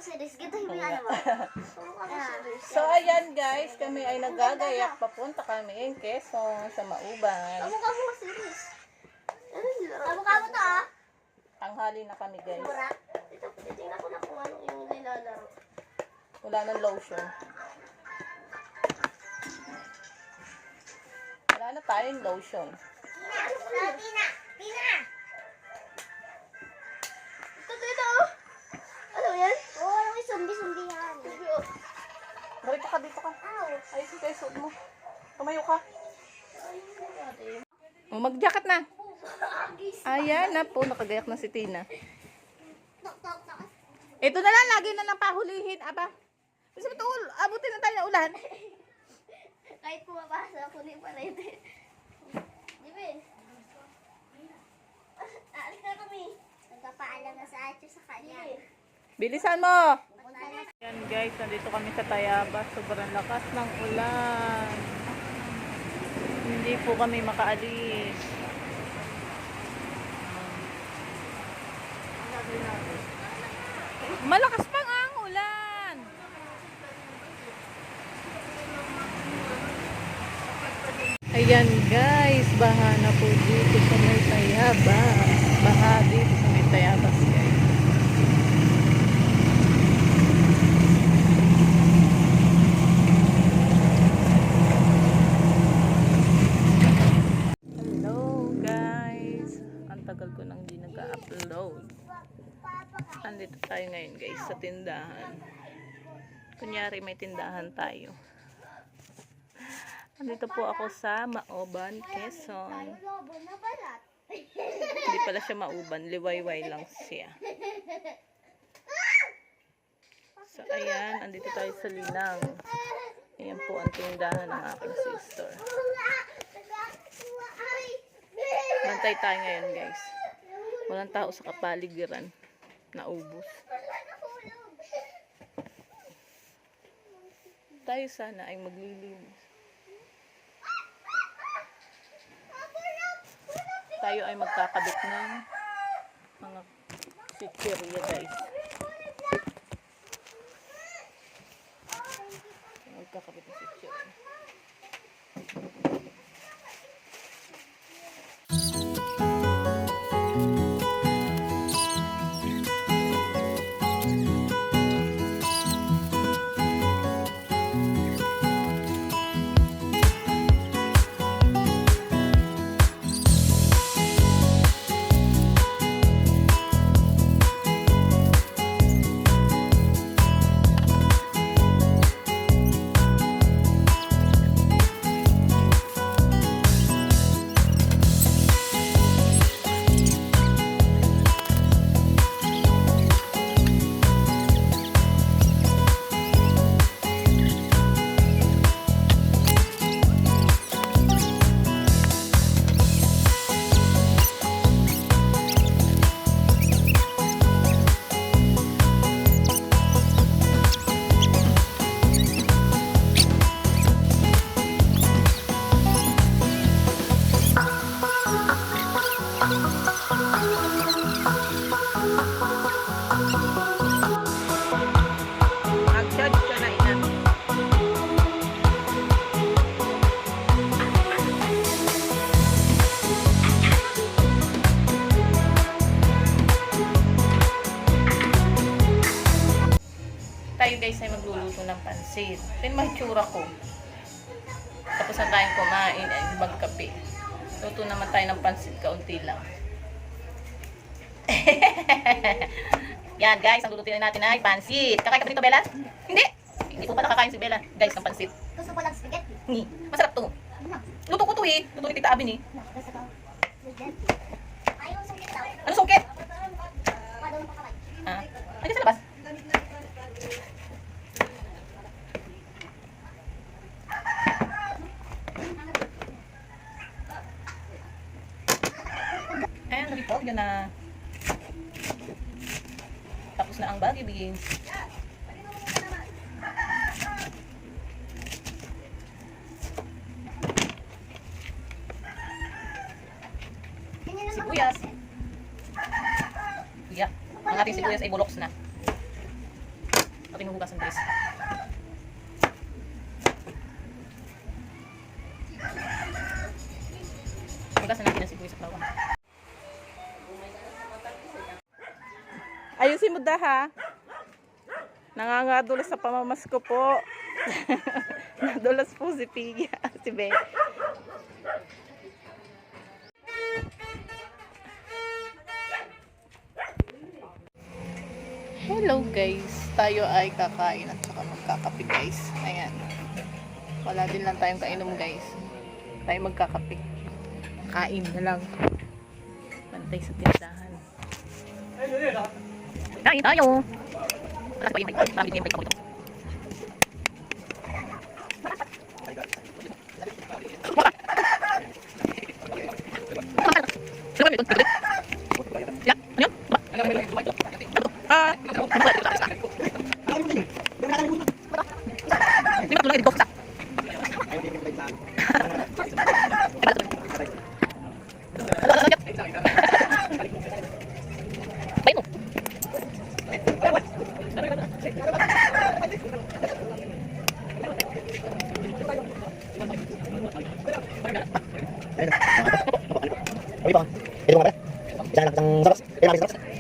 series. Gito yung ano ba? So, ayan guys, kami ay nagagayak. Papunta kami in Quezon sa Mauban. Kamukha mo series. Kamukha mo to ah. Tanghali na kami guys. Mura. Ito, titingnan ko na kung ano yung nilalaro. Wala nang lotion. Wala na tayong lotion. Tina! Ito, dito oh. Ano yan? Oo, yung sumbi-sumbihan. Dito ka, dito ka. Ayusin kayo suot mo. Tumayo ka. Mag-jacket na. Ayan na po, nakagayak na si Tina. Ito na lang, lagi na lang pahulihin. Aba, gusto mo ito, abutin na tayo ng ulan. Kahit pumapasa ako ni Parete. Diba? Aalis na kami. Nagpapaalam na sa atyo sa kanya. Bilisan mo! Ayan guys, nandito kami sa Tayabas. Sobrang lakas ng ulan. Hindi po kami makaalis. Malakas pa nga ang ulan. Ayan guys, baha na po dito sa may Tayabas. Baha dito sa may Tayabas guys. Hello guys. Ang tagal ko nang hindi nag-upload. Andito tayo ngayon guys sa tindahan. Kunyari may tindahan tayo. Andito po ako sa Mauban, Quezon. Hindi pala siya Mauban, liwayway lang siya. So ayan, andito tayo sa Linang. Ayan po ang tindahan ng aking sister. Bantay tayo ngayon guys. Walang tao sa kapaligiran. Naubos. Tayo sana ay maglilinis. Tayo ay magkakabit ng mga chichirya guys. Magkakabit ng chichirya. Tayo guys ay magluluto ng pansit. Ito yung mahitsura ko. Tapos na tayong kumain ay magkape. Luto naman tayo ng pansit, kaunti lang. Yan guys, ang lulutuin natin ay pansit. Kakain ka dito, Bella? Hindi! Hindi po pala kakain si Bella. Guys, ng pansit. Gusto ko lang spaghetti. Masarap to. Luto ko to eh. Luto ni Tita Abin eh. Ayaw sungkit daw. Ano sungkit? Padawin pa kamay. Ah, ay sa labas. Ayan, sabi po, yun na. Tapos na ang baggy beans. Sibuyas. Ang ating sibuyas ay buloks na. Ating hugasan guys. Hugasan natin ang sibuyas at bawang. Ayusin mo da ha. Nangangadulas sa pamamasko po. Nadulas po si Piggy. Si Beth. Hello guys. Tayo ay kakain at saka magkakape guys. Ayan. Wala din lang tayong kainom guys. Tayo magkakape. Kain na lang. Bantay sa tindahan. Kain tayo! Wala pa yung sabi din yung ito. Ito mga pala. Isa lang isang saros. Kaya namin saros.